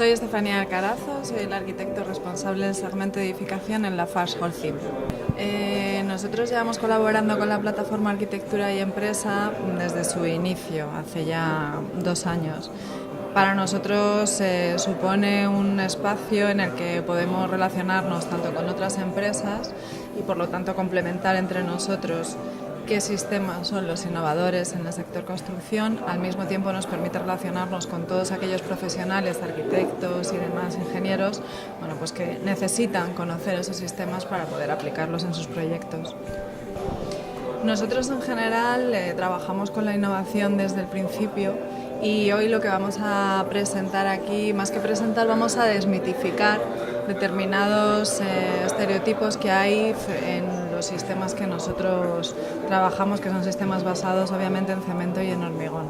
Soy Estefanía Alcarazo, soy el arquitecto responsable del segmento de edificación en Lafarge Holcim. Nosotros llevamos colaborando con la plataforma Arquitectura y Empresa desde su inicio, hace ya 2 años. Para nosotros supone un espacio en el que podemos relacionarnos tanto con otras empresas y por lo tanto complementar entre nosotros qué sistemas son los innovadores en el sector construcción. Al mismo tiempo nos permite relacionarnos con todos aquellos profesionales, arquitectos y demás ingenieros, pues que necesitan conocer esos sistemas para poder aplicarlos en sus proyectos. Nosotros en general trabajamos con la innovación desde el principio y hoy lo que vamos a presentar aquí, más que presentar, vamos a desmitificar determinados estereotipos que hay en los sistemas que nosotros trabajamos, que son sistemas basados obviamente en cemento y en hormigón.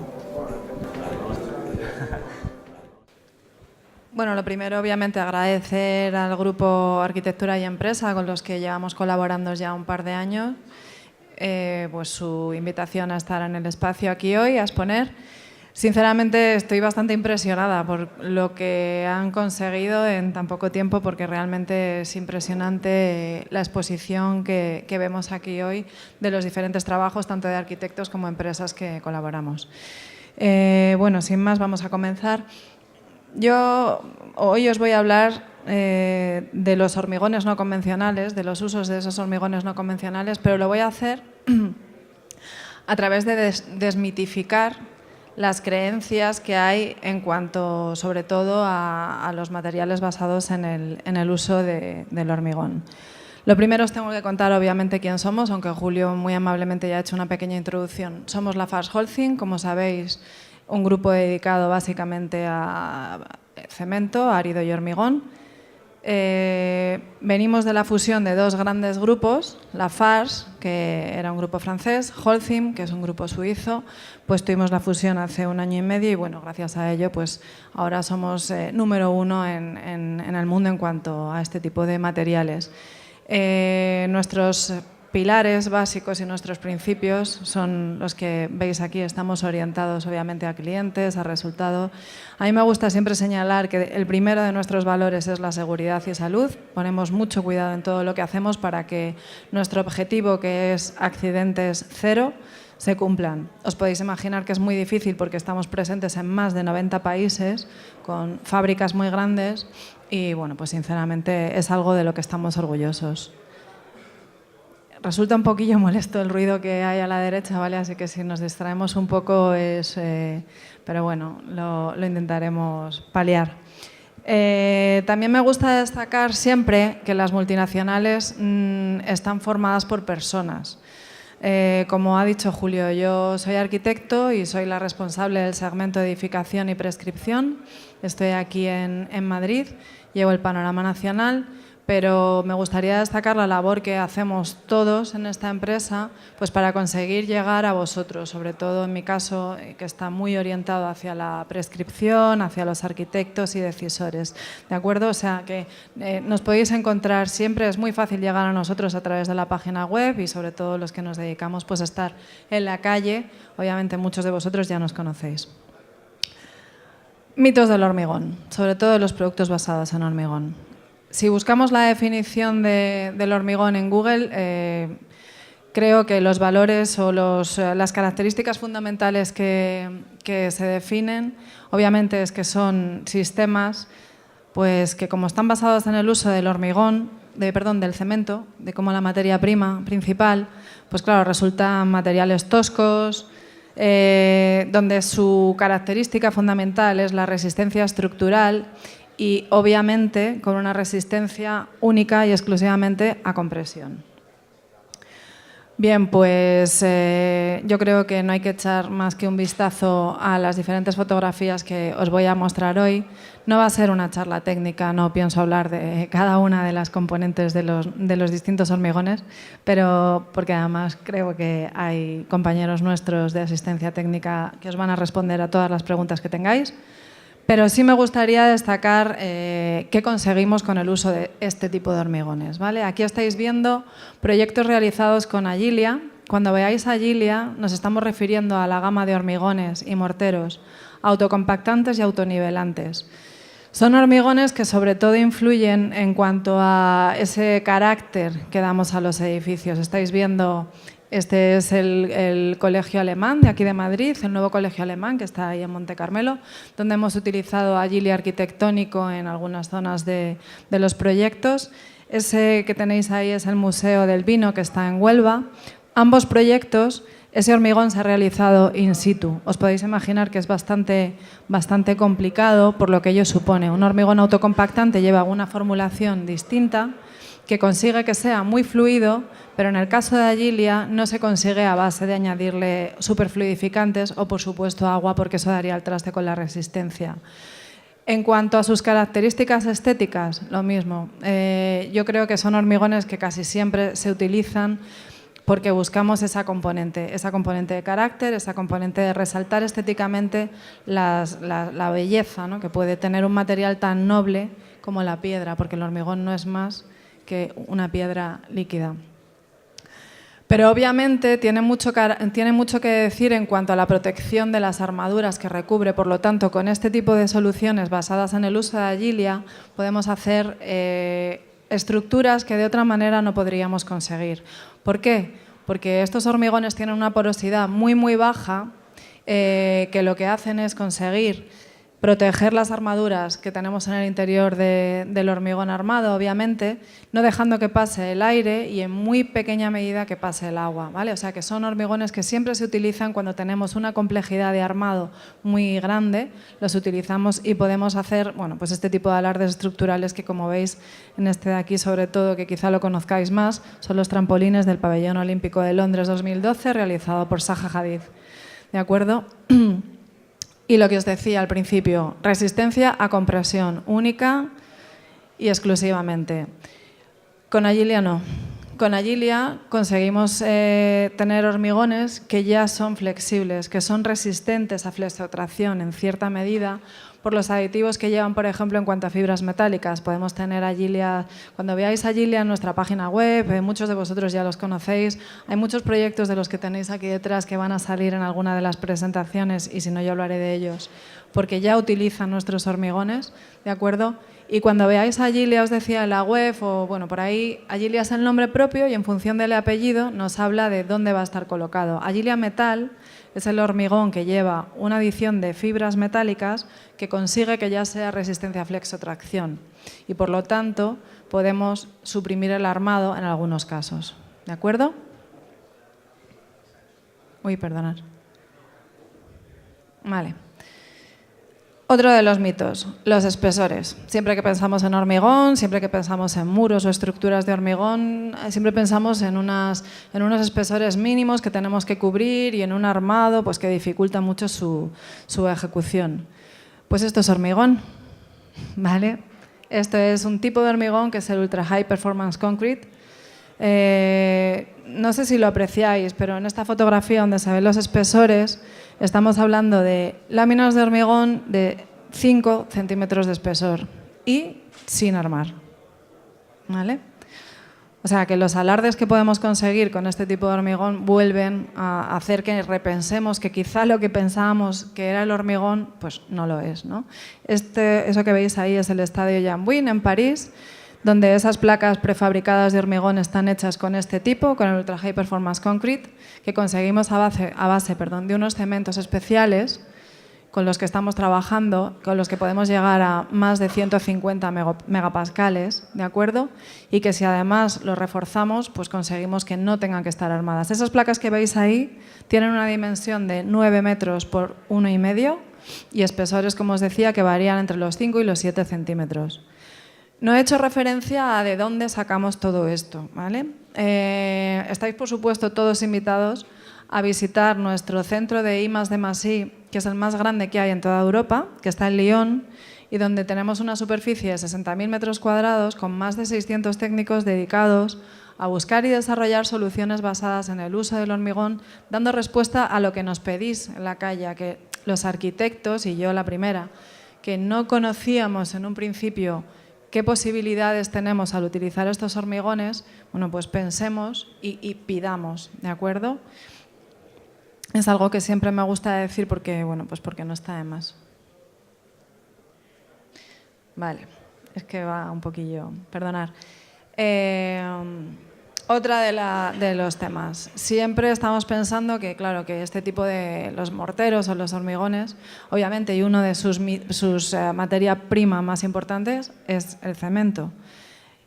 Bueno, lo primero obviamente agradecer al grupo Arquitectura y Empresa con los que llevamos colaborando ya un par de años, pues su invitación a estar en el espacio aquí hoy, a exponer. Sinceramente estoy bastante impresionada por lo que han conseguido en tan poco tiempo, porque realmente es impresionante la exposición que vemos aquí hoy de los diferentes trabajos, tanto de arquitectos como empresas que colaboramos. Bueno, sin más, vamos a comenzar. Yo hoy os voy a hablar de los hormigones no convencionales, de los usos de esos hormigones no convencionales, pero lo voy a hacer a través de desmitificar las creencias que hay en cuanto, sobre todo, a los materiales basados en el uso del hormigón. Lo primero os tengo que contar, obviamente, quién somos, aunque Julio muy amablemente ya ha hecho una pequeña introducción. Somos Lafarge Holcim, como sabéis, un grupo dedicado básicamente a cemento, árido y hormigón. Venimos de la fusión de dos grandes grupos, Lafarge, que era un grupo francés, Holcim, que es un grupo suizo. Pues tuvimos la fusión hace 1 año y medio y bueno, gracias a ello pues ahora somos número 1 en el mundo en cuanto a este tipo de materiales. Nuestros pilares básicos y nuestros principios son los que veis aquí. Estamos orientados obviamente a clientes, a resultado. A mí me gusta siempre señalar que el primero de nuestros valores es la seguridad y salud. Ponemos mucho cuidado en todo lo que hacemos para que nuestro objetivo, que es accidentes cero, se cumplan. Os podéis imaginar que es muy difícil porque estamos presentes en más de 90 países con fábricas muy grandes y bueno, pues sinceramente es algo de lo que estamos orgullosos. Resulta un poquillo molesto el ruido que hay a la derecha, ¿vale? Así que si nos distraemos un poco es... pero bueno, lo intentaremos paliar. También me gusta destacar siempre que las multinacionales están formadas por personas. Como ha dicho Julio, yo soy arquitecto y soy la responsable del segmento de edificación y prescripción. Estoy aquí en Madrid, llevo el panorama nacional, pero me gustaría destacar la labor que hacemos todos en esta empresa pues para conseguir llegar a vosotros, sobre todo en mi caso, que está muy orientado hacia la prescripción, hacia los arquitectos y decisores. ¿De acuerdo? O sea que nos podéis encontrar siempre, es muy fácil llegar a nosotros a través de la página web y sobre todo los que nos dedicamos pues a estar en la calle. Obviamente muchos de vosotros ya nos conocéis. Mitos del hormigón, sobre todo de los productos basados en hormigón. Si buscamos la definición del hormigón en Google, creo que los valores o las características fundamentales que se definen, obviamente es que son sistemas pues, que como están basados en el uso del hormigón, del cemento, como la materia prima principal, pues claro, resultan materiales toscos, donde su característica fundamental es la resistencia estructural y obviamente con una resistencia única y exclusivamente a compresión. Bien, pues yo creo que no hay que echar más que un vistazo a las diferentes fotografías que os voy a mostrar hoy. No va a ser una charla técnica, no pienso hablar de cada una de las componentes de los distintos hormigones, pero porque además creo que hay compañeros nuestros de asistencia técnica que os van a responder a todas las preguntas que tengáis. Pero sí me gustaría destacar qué conseguimos con el uso de este tipo de hormigones, ¿vale? Aquí estáis viendo proyectos realizados con Agilia. Cuando veáis Agilia, nos estamos refiriendo a la gama de hormigones y morteros autocompactantes y autonivelantes. Son hormigones que sobre todo influyen en cuanto a ese carácter que damos a los edificios. Estáis viendo, este es el colegio alemán de aquí de Madrid, el nuevo colegio alemán que está ahí en Monte Carmelo, donde hemos utilizado agile arquitectónico en algunas zonas de los proyectos. Ese que tenéis ahí es el Museo del Vino, que está en Huelva. Ambos proyectos, ese hormigón se ha realizado in situ. Os podéis imaginar que es bastante complicado por lo que ello supone. Un hormigón autocompactante lleva una formulación distinta que consigue que sea muy fluido, pero en el caso de Agilia no se consigue a base de añadirle superfluidificantes o, por supuesto, agua, porque eso daría el traste con la resistencia. En cuanto a sus características estéticas, lo mismo. Yo creo que son hormigones que casi siempre se utilizan porque buscamos esa componente de carácter, esa componente de resaltar estéticamente la belleza, ¿no?, que puede tener un material tan noble como la piedra, porque el hormigón no es más que una piedra líquida. Pero obviamente tiene mucho que decir en cuanto a la protección de las armaduras que recubre. Por lo tanto, con este tipo de soluciones basadas en el uso de Agilia podemos hacer estructuras que de otra manera no podríamos conseguir. ¿Por qué? Porque estos hormigones tienen una porosidad muy baja que lo que hacen es conseguir proteger las armaduras que tenemos en el interior del hormigón armado, obviamente, no dejando que pase el aire y en muy pequeña medida que pase el agua, ¿vale? O sea que son hormigones que siempre se utilizan cuando tenemos una complejidad de armado muy grande, los utilizamos y podemos hacer, bueno, pues este tipo de alardes estructurales que, como veis en este de aquí, sobre todo, que quizá lo conozcáis más, son los trampolines del Pabellón Olímpico de Londres 2012, realizado por Zaha Hadid. ¿De acuerdo? Y lo que os decía al principio, resistencia a compresión única y exclusivamente. Con Agilia no. Con Agilia conseguimos tener hormigones que ya son flexibles, que son resistentes a flexotracción en cierta medida por los aditivos que llevan, por ejemplo, en cuanto a fibras metálicas. Podemos tener Agilia, cuando veáis Agilia en nuestra página web, muchos de vosotros ya los conocéis, hay muchos proyectos de los que tenéis aquí detrás que van a salir en alguna de las presentaciones y si no yo hablaré de ellos, porque ya utilizan nuestros hormigones, ¿de acuerdo? Y cuando veáis Agilia, os decía en la web, o bueno, por ahí, Agilia es el nombre propio y en función del apellido nos habla de dónde va a estar colocado. Agilia Metal es el hormigón que lleva una adición de fibras metálicas que consigue que ya sea resistencia a flexotracción y, por lo tanto, podemos suprimir el armado en algunos casos. ¿De acuerdo? Uy, perdonad. Vale. Otro de los mitos, los espesores. Siempre que pensamos en hormigón, siempre que pensamos en muros o estructuras de hormigón, siempre pensamos en unos espesores mínimos que tenemos que cubrir y en un armado pues, que dificulta mucho su ejecución. Pues esto es hormigón, ¿vale? Esto es un tipo de hormigón que es el Ultra High Performance Concrete. No sé si lo apreciáis, pero en esta fotografía donde se ven los espesores estamos hablando de láminas de hormigón de 5 centímetros de espesor y sin armar, ¿vale? O sea que los alardes que podemos conseguir con este tipo de hormigón vuelven a hacer que repensemos que quizá lo que pensábamos que era el hormigón, pues no lo es, ¿no? Eso que veis ahí es el estadio Jean-Bouin en París, donde esas placas prefabricadas de hormigón están hechas con este tipo, con el Ultra High Performance Concrete, que conseguimos a base de unos cementos especiales con los que estamos trabajando, con los que podemos llegar a más de 150 megapascales, ¿de acuerdo? Y que si además los reforzamos, pues conseguimos que no tengan que estar armadas. Esas placas que veis ahí tienen una dimensión de 9 metros por 1,5 y espesores, como os decía, que varían entre los 5 y los 7 centímetros. No he hecho referencia a de dónde sacamos todo esto, ¿vale? Estáis, por supuesto, todos invitados a visitar nuestro centro de I+D+I, que es el más grande que hay en toda Europa, que está en Lyon, y donde tenemos una superficie de 60.000 metros cuadrados con más de 600 técnicos dedicados a buscar y desarrollar soluciones basadas en el uso del hormigón, dando respuesta a lo que nos pedís en la calle, a que los arquitectos, y yo la primera, que no conocíamos en un principio qué posibilidades tenemos al utilizar estos hormigones, bueno, pues pensemos y pidamos, ¿de acuerdo? Es algo que siempre me gusta decir porque, bueno, pues porque no está de más. Vale, es que va un poquillo, perdonad. Otra de los temas. Siempre estamos pensando que, claro, que este tipo de los morteros o los hormigones, obviamente, y uno de sus materia prima más importantes es el cemento.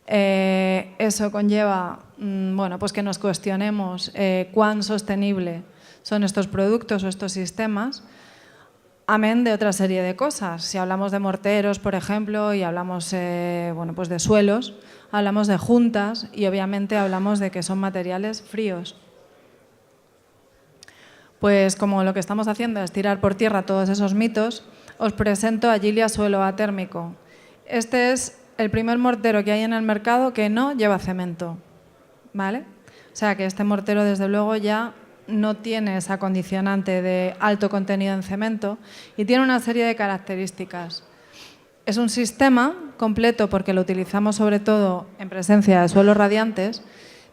Eso conlleva bueno, pues que nos cuestionemos cuán sostenible son estos productos o estos sistemas, amén de otra serie de cosas. Si hablamos de morteros, por ejemplo, y hablamos bueno, pues de suelos, hablamos de juntas y obviamente hablamos de que son materiales fríos. Pues como lo que estamos haciendo es tirar por tierra todos esos mitos, os presento a Gilia Suelo Atérmico. Este es el primer mortero que hay en el mercado que no lleva cemento, ¿vale? O sea que este mortero desde luego ya no tiene esa condicionante de alto contenido en cemento y tiene una serie de características. Es un sistema completo porque lo utilizamos sobre todo en presencia de suelos radiantes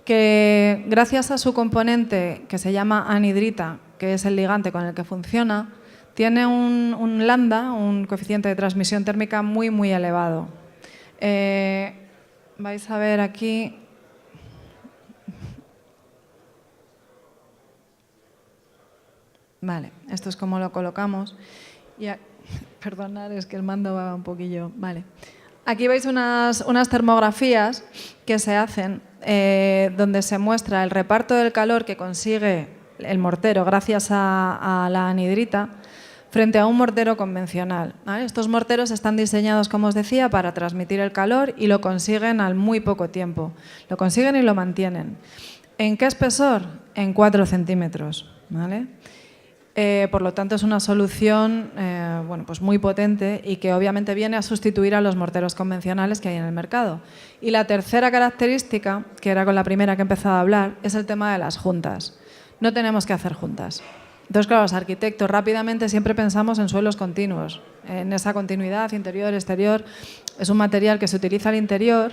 que gracias a su componente que se llama anhidrita, que es el ligante con el que funciona, tiene un lambda, un coeficiente de transmisión térmica muy, muy elevado. Vais a ver aquí. Vale, esto es como lo colocamos. Perdonad, es que el mando va un poquillo. Vale. Aquí veis unas termografías que se hacen donde se muestra el reparto del calor que consigue el mortero gracias a la anhidrita frente a un mortero convencional, ¿vale? Estos morteros están diseñados, como os decía, para transmitir el calor y lo consiguen al muy poco tiempo. Lo consiguen y lo mantienen. ¿En qué espesor? En 4 centímetros, ¿vale? Por lo tanto, es una solución bueno, pues muy potente y que obviamente viene a sustituir a los morteros convencionales que hay en el mercado. Y la tercera característica, que era con la primera que he empezado a hablar, es el tema de las juntas. No tenemos que hacer juntas. Entonces, claro, los arquitectos rápidamente siempre pensamos en suelos continuos, en esa continuidad interior-exterior. Es un material que se utiliza al interior,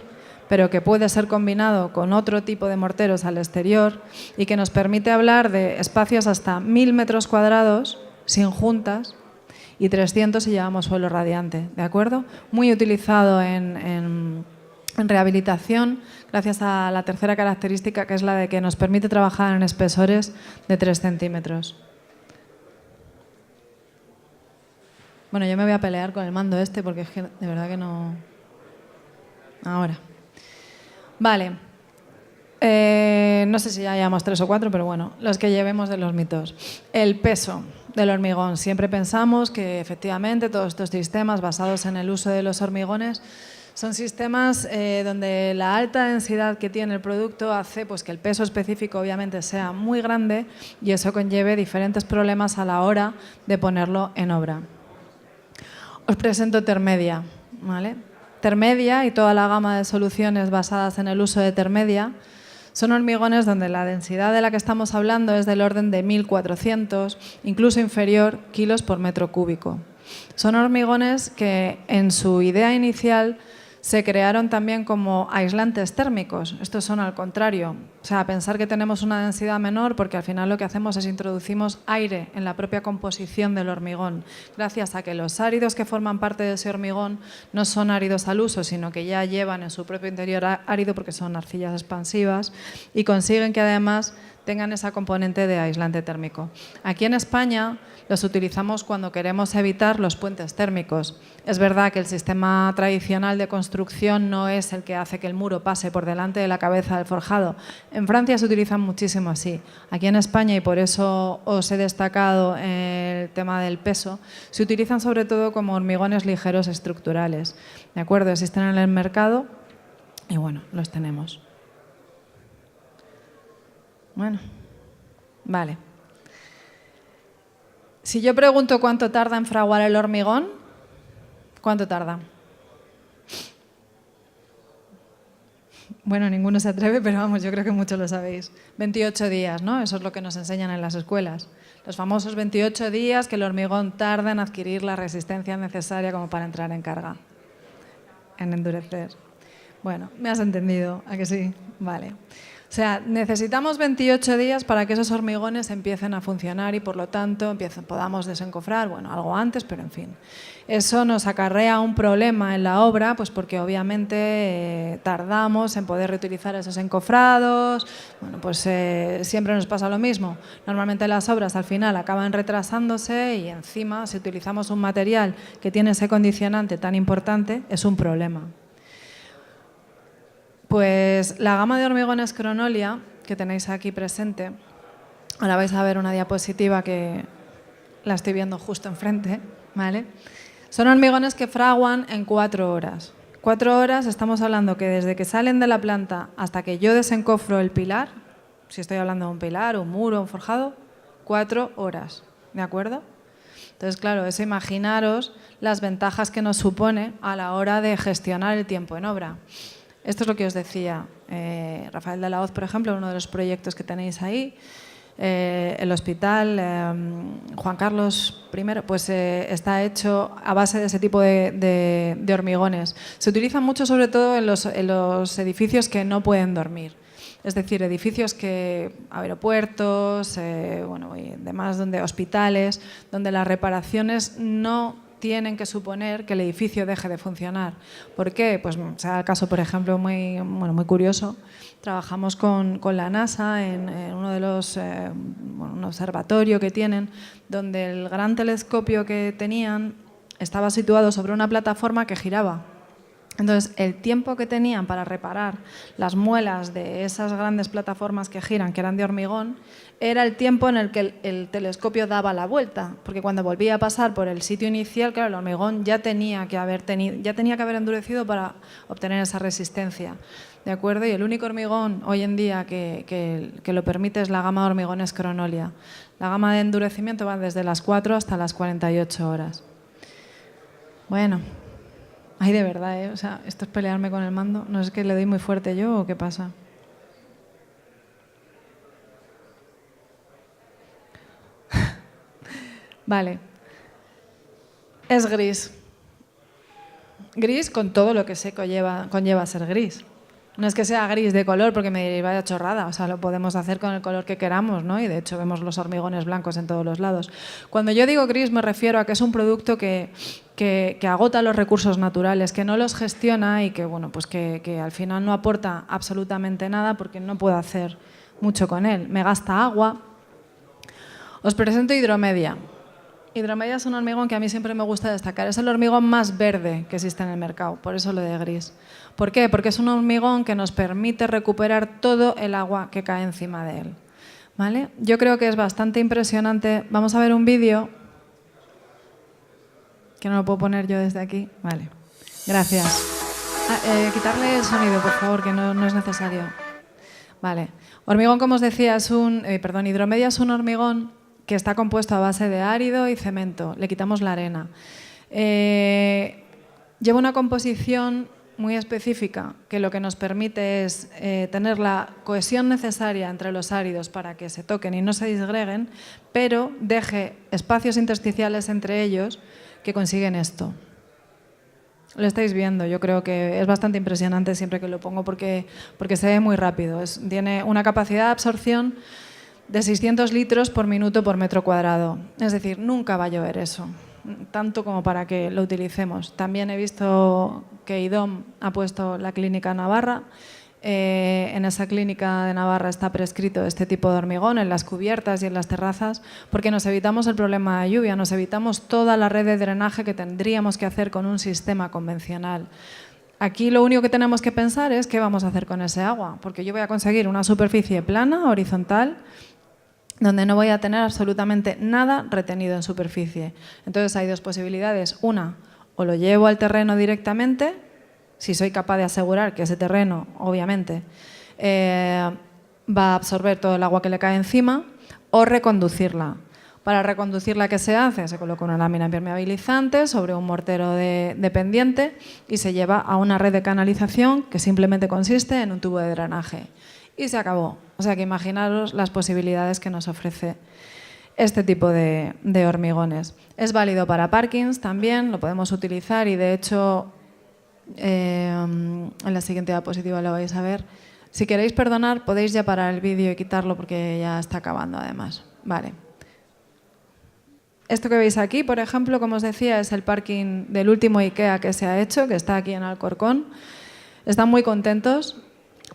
pero que puede ser combinado con otro tipo de morteros al exterior y que nos permite hablar de espacios hasta 1000 metros cuadrados sin juntas y 300 si llevamos suelo radiante, ¿de acuerdo? Muy utilizado en rehabilitación gracias a la tercera característica, que es la de que nos permite trabajar en espesores de 3 centímetros. Bueno, yo me voy a pelear con el mando este porque es que de verdad que no... Ahora. Vale, no sé si ya llevamos 3 o 4, pero bueno, los que llevemos de los mitos. El peso del hormigón. Siempre pensamos que efectivamente todos estos sistemas basados en el uso de los hormigones son sistemas donde la alta densidad que tiene el producto hace pues, que el peso específico obviamente sea muy grande y eso conlleve diferentes problemas a la hora de ponerlo en obra. Os presento Termedia, ¿vale? Termedia y toda la gama de soluciones basadas en el uso de Termedia son hormigones donde la densidad de la que estamos hablando es del orden de 1400, incluso inferior, kilos por metro cúbico. Son hormigones que en su idea inicial se crearon también como aislantes térmicos. Estos son al contrario, o sea, pensar que tenemos una densidad menor porque al final lo que hacemos es introducimos aire en la propia composición del hormigón, gracias a que los áridos que forman parte de ese hormigón no son áridos al uso, sino que ya llevan en su propio interior árido porque son arcillas expansivas y consiguen que además tengan esa componente de aislante térmico. Aquí en España los utilizamos cuando queremos evitar los puentes térmicos. Es verdad que el sistema tradicional de construcción no es el que hace que el muro pase por delante de la cabeza del forjado. En Francia se utilizan muchísimo así. Aquí en España, y por eso os he destacado el tema del peso, se utilizan sobre todo como hormigones ligeros estructurales. ¿De acuerdo? Existen en el mercado y bueno, los tenemos. Bueno, vale. Si yo pregunto cuánto tarda en fraguar el hormigón, ¿cuánto tarda? Bueno, ninguno se atreve, pero vamos, yo creo que muchos lo sabéis. 28 días, ¿no? Eso es lo que nos enseñan en las escuelas. Los famosos 28 días que el hormigón tarda en adquirir la resistencia necesaria como para entrar en carga, en endurecer. Bueno, me has entendido, ¿a que sí? Vale. O sea, necesitamos 28 días para que esos hormigones empiecen a funcionar y, por lo tanto, podamos desencofrar, bueno, algo antes, pero en fin. Eso nos acarrea un problema en la obra, pues porque obviamente tardamos en poder reutilizar esos encofrados. Bueno, pues siempre nos pasa lo mismo. Normalmente las obras al final acaban retrasándose y encima, si utilizamos un material que tiene ese condicionante tan importante, es un problema. Pues la gama de hormigones Cronolia, que tenéis aquí presente, ahora vais a ver una diapositiva que la estoy viendo justo enfrente, ¿vale? Son hormigones que fraguan en 4 horas. 4 horas, estamos hablando que desde que salen de la planta hasta que yo desencofro el pilar, si estoy hablando de un pilar, un muro, un forjado, 4 horas, ¿de acuerdo? Entonces, claro, eso imaginaros las ventajas que nos supone a la hora de gestionar el tiempo en obra. Esto es lo que os decía. Rafael de la Hoz, por ejemplo, uno de los proyectos que tenéis ahí, el hospital Juan Carlos I, pues está hecho a base de ese tipo de hormigones. Se utilizan mucho, sobre todo, en los edificios que no pueden dormir. Es decir, edificios que, aeropuertos, bueno, y demás, hospitales, donde las reparaciones no tienen que suponer que el edificio deje de funcionar. ¿Por qué? Pues sea el caso, por ejemplo, muy curioso. Trabajamos con la NASA en uno de los un observatorio que tienen, donde el gran telescopio que tenían estaba situado sobre una plataforma que giraba. Entonces, el tiempo que tenían para reparar las muelas de esas grandes plataformas que giran, que eran de hormigón, era el tiempo en el que el telescopio daba la vuelta, porque cuando volvía a pasar por el sitio inicial, claro, el hormigón ya tenía que haber endurecido para obtener esa resistencia. ¿De acuerdo? Y el único hormigón hoy en día que lo permite es la gama de hormigones Cronolia. La gama de endurecimiento va desde las 4 hasta las 48 horas. Bueno. Ay, de verdad, ¿eh? O sea, esto es pelearme con el mando. No es que le doy muy fuerte yo o qué pasa. Vale. Es gris. Gris con todo lo que se conlleva ser gris. No es que sea gris de color porque me diréis, vaya chorrada, o sea, lo podemos hacer con el color que queramos, ¿no? Y de hecho vemos los hormigones blancos en todos los lados. Cuando yo digo gris me refiero a que es un producto que agota los recursos naturales, que no los gestiona y que, bueno, pues que al final no aporta absolutamente nada porque no puedo hacer mucho con él. Me gasta agua. Os presento Hidromedia. Hidromedia es un hormigón que a mí siempre me gusta destacar. Es el hormigón más verde que existe en el mercado, por eso lo de gris. ¿Por qué? Porque es un hormigón que nos permite recuperar todo el agua que cae encima de él. ¿Vale? Yo creo que es bastante impresionante. Vamos a ver un vídeo, que no lo puedo poner yo desde aquí. Vale, gracias. Quitarle el sonido, por favor, que no es necesario. Vale. Hormigón, como os decía, Hidromedia es un hormigón que está compuesto a base de árido y cemento. Le quitamos la arena. Lleva una composición muy específica que lo que nos permite es tener la cohesión necesaria entre los áridos para que se toquen y no se disgreguen, pero deje espacios intersticiales entre ellos que consiguen esto. Lo estáis viendo, yo creo que es bastante impresionante siempre que lo pongo porque se ve muy rápido. Tiene una capacidad de absorción de 600 litros por minuto por metro cuadrado. Es decir, nunca va a llover eso, tanto como para que lo utilicemos. También he visto que IDOM ha puesto la clínica Navarra. En esa clínica de Navarra está prescrito este tipo de hormigón en las cubiertas y en las terrazas porque nos evitamos el problema de lluvia, nos evitamos toda la red de drenaje que tendríamos que hacer con un sistema convencional. Aquí lo único que tenemos que pensar es qué vamos a hacer con ese agua, porque yo voy a conseguir una superficie plana, horizontal, donde no voy a tener absolutamente nada retenido en superficie. Entonces hay dos posibilidades. Una, o lo llevo al terreno directamente, si soy capaz de asegurar que ese terreno, obviamente, va a absorber todo el agua que le cae encima, o reconducirla. Para reconducirla, ¿qué se hace? Se coloca una lámina impermeabilizante sobre un mortero de pendiente y se lleva a una red de canalización que simplemente consiste en un tubo de drenaje. Y se acabó. O sea que imaginaros las posibilidades que nos ofrece este tipo de hormigones. Es válido para parkings también, lo podemos utilizar y de hecho en la siguiente diapositiva lo vais a ver. Si queréis perdonar, podéis ya parar el vídeo y quitarlo porque ya está acabando además. Vale. Esto que veis aquí, por ejemplo, como os decía, es el parking del último IKEA que se ha hecho, que está aquí en Alcorcón. Están muy contentos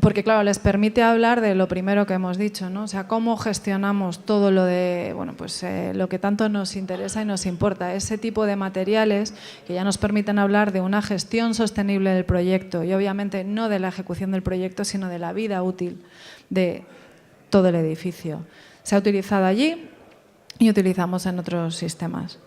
porque, claro, les permite hablar de lo primero que hemos dicho, ¿no? O sea, cómo gestionamos todo lo de, bueno, pues lo que tanto nos interesa y nos importa, ese tipo de materiales que ya nos permiten hablar de una gestión sostenible del proyecto y, obviamente, no de la ejecución del proyecto, sino de la vida útil de todo el edificio. Se ha utilizado allí y utilizamos en otros sistemas.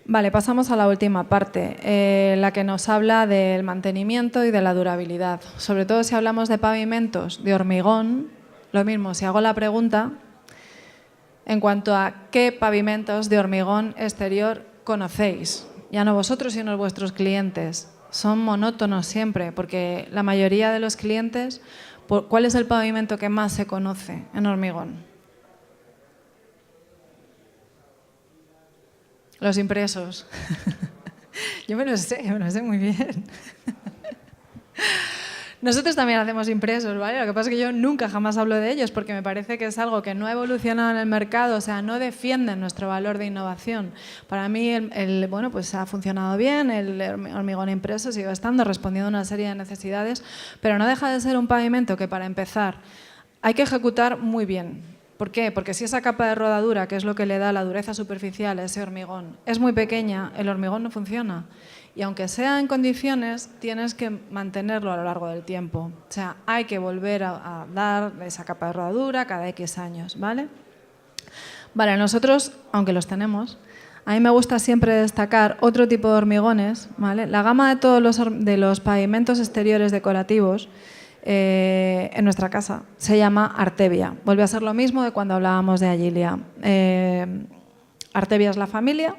Vale, pasamos a la última parte, la que nos habla del mantenimiento y de la durabilidad. Sobre todo si hablamos de pavimentos de hormigón, lo mismo, si hago la pregunta en cuanto a qué pavimentos de hormigón exterior conocéis, ya no vosotros sino vuestros clientes. Son monótonos siempre, porque la mayoría de los clientes, ¿cuál es el pavimento que más se conoce en hormigón? Los impresos. Yo me lo sé muy bien. Nosotros también hacemos impresos, ¿vale? Lo que pasa es que yo nunca jamás hablo de ellos porque me parece que es algo que no ha evolucionado en el mercado, o sea, no defienden nuestro valor de innovación. Para mí, bueno, pues ha funcionado bien, el hormigón impreso sigue estando, respondiendo a una serie de necesidades, pero no deja de ser un pavimento que, para empezar, hay que ejecutar muy bien. ¿Por qué? Porque si esa capa de rodadura, que es lo que le da la dureza superficial a ese hormigón, es muy pequeña, el hormigón no funciona. Y aunque sea en condiciones, tienes que mantenerlo a lo largo del tiempo. O sea, hay que volver a dar esa capa de rodadura cada X años, ¿vale? Vale, nosotros, aunque los tenemos, a mí me gusta siempre destacar otro tipo de hormigones, ¿vale? La gama de todos los pavimentos exteriores decorativos en nuestra casa se llama Artevia. Vuelve a ser lo mismo de cuando hablábamos de Agilia. Artevia es la familia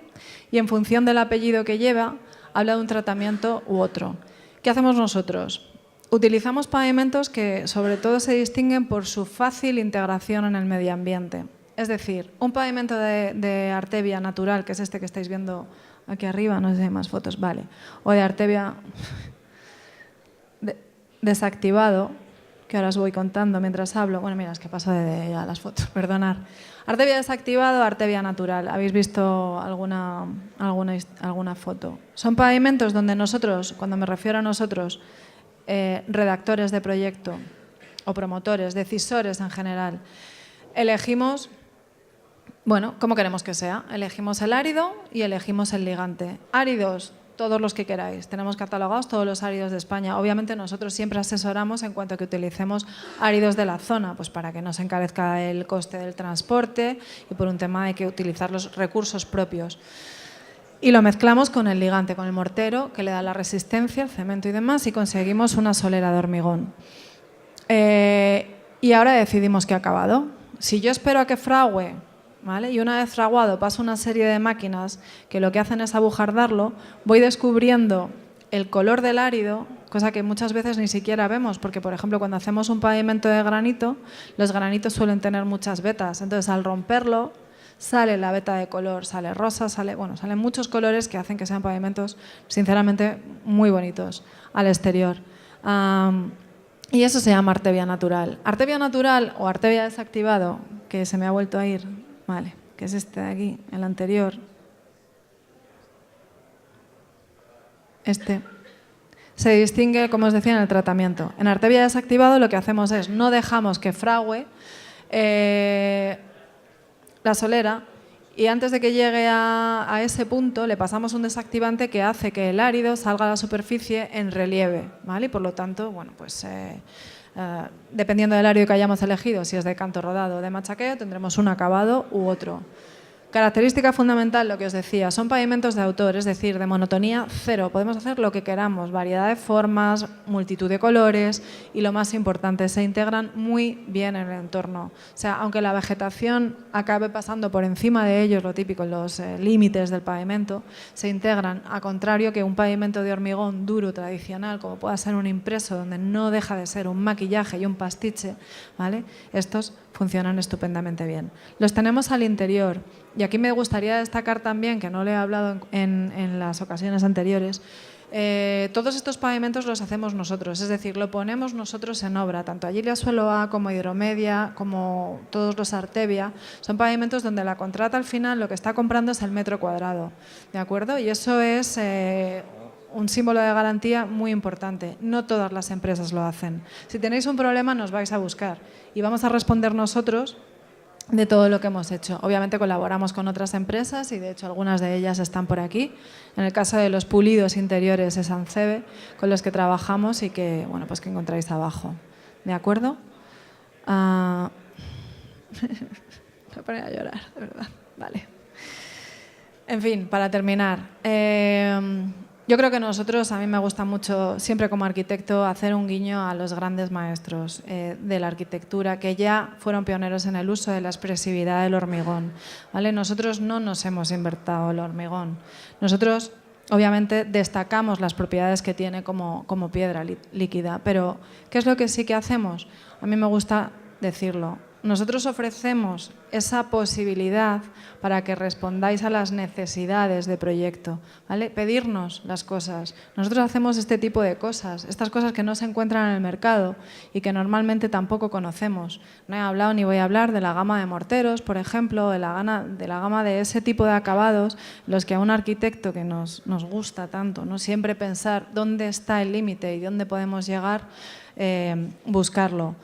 y en función del apellido que lleva habla de un tratamiento u otro. ¿Qué hacemos nosotros? Utilizamos pavimentos que sobre todo se distinguen por su fácil integración en el medio ambiente. Es decir, un pavimento de Artevia natural, que es este que estáis viendo aquí arriba, no sé si hay más fotos, vale, o de Artevia desactivado, que ahora os voy contando mientras hablo. Bueno, mira, es que paso de ya las fotos, perdonad. Artevia desactivado, Artevia natural. ¿Habéis visto alguna foto? Son pavimentos donde nosotros, cuando me refiero a nosotros, redactores de proyecto o promotores, decisores en general, elegimos, bueno, cómo queremos que sea. Elegimos el árido y elegimos el ligante. Áridos, todos los que queráis. Tenemos catalogados todos los áridos de España. Obviamente nosotros siempre asesoramos en cuanto a que utilicemos áridos de la zona, pues para que no se encarezca el coste del transporte y por un tema hay que utilizar los recursos propios. Y lo mezclamos con el ligante, con el mortero, que le da la resistencia, el cemento y demás, y conseguimos una solera de hormigón. Y ahora decidimos qué ha acabado. Si yo espero a que frague, ¿vale? Y una vez fraguado paso una serie de máquinas que lo que hacen es abujardarlo, voy descubriendo el color del árido, cosa que muchas veces ni siquiera vemos, porque por ejemplo cuando hacemos un pavimento de granito, los granitos suelen tener muchas vetas, entonces al romperlo sale la veta de color, sale rosa, salen muchos colores que hacen que sean pavimentos sinceramente muy bonitos al exterior. Y eso se llama Artevia natural. Artevia natural o Artevia desactivado, que se me ha vuelto a ir, vale, que es este de aquí, el anterior. Este se distingue, como os decía, en el tratamiento. En Artevia desactivado lo que hacemos es no dejamos que frague la solera y antes de que llegue a ese punto le pasamos un desactivante que hace que el árido salga a la superficie en relieve, ¿vale? Y por lo tanto, bueno, pues dependiendo del árido que hayamos elegido, si es de canto rodado o de machaqueo, tendremos un acabado u otro. Característica fundamental, lo que os decía, son pavimentos de autor, es decir, de monotonía cero. Podemos hacer lo que queramos, variedad de formas, multitud de colores y lo más importante, se integran muy bien en el entorno. O sea, aunque la vegetación acabe pasando por encima de ellos, lo típico, los límites del pavimento, se integran, a contrario que un pavimento de hormigón duro tradicional, como pueda ser un impreso, donde no deja de ser un maquillaje y un pastiche, ¿vale? Estos funcionan estupendamente bien. Los tenemos al interior. Y aquí me gustaría destacar también, que no le he hablado en las ocasiones anteriores, Todos estos pavimentos los hacemos nosotros, es decir, lo ponemos nosotros en obra, tanto Agilia Suelo A como Hidromedia, como todos los Artevia, son pavimentos donde la contrata al final lo que está comprando es el metro cuadrado, ¿de acuerdo? Y eso es un símbolo de garantía muy importante. No todas las empresas lo hacen. Si tenéis un problema nos vais a buscar y vamos a responder nosotros de todo lo que hemos hecho. Obviamente colaboramos con otras empresas y de hecho algunas de ellas están por aquí. En el caso de los pulidos interiores es Ancebe, con los que trabajamos y que, bueno, pues que encontráis abajo. ¿De acuerdo? Me voy a poner a llorar, de verdad. Vale. En fin, para terminar. Yo creo que nosotros, a mí me gusta mucho, siempre como arquitecto, hacer un guiño a los grandes maestros de la arquitectura, que ya fueron pioneros en el uso de la expresividad del hormigón, ¿vale? Nosotros no nos hemos inventado el hormigón. Nosotros, obviamente, destacamos las propiedades que tiene como piedra líquida, pero ¿qué es lo que sí que hacemos? A mí me gusta decirlo. Nosotros ofrecemos esa posibilidad para que respondáis a las necesidades de proyecto, ¿vale? Pedirnos las cosas. Nosotros hacemos este tipo de cosas, estas cosas que no se encuentran en el mercado y que normalmente tampoco conocemos. No he hablado ni voy a hablar de la gama de morteros, por ejemplo, de la gama de ese tipo de acabados, los que a un arquitecto que nos gusta tanto, ¿no? Siempre pensar dónde está el límite y dónde podemos llegar, buscarlo.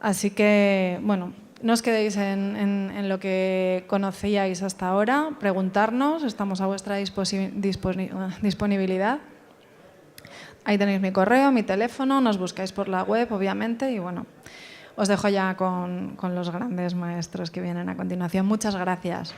Así que, bueno, no os quedéis en lo que conocíais hasta ahora, preguntarnos, estamos a vuestra disponibilidad. Ahí tenéis mi correo, mi teléfono, nos buscáis por la web, obviamente, y bueno, os dejo ya con los grandes maestros que vienen a continuación. Muchas gracias.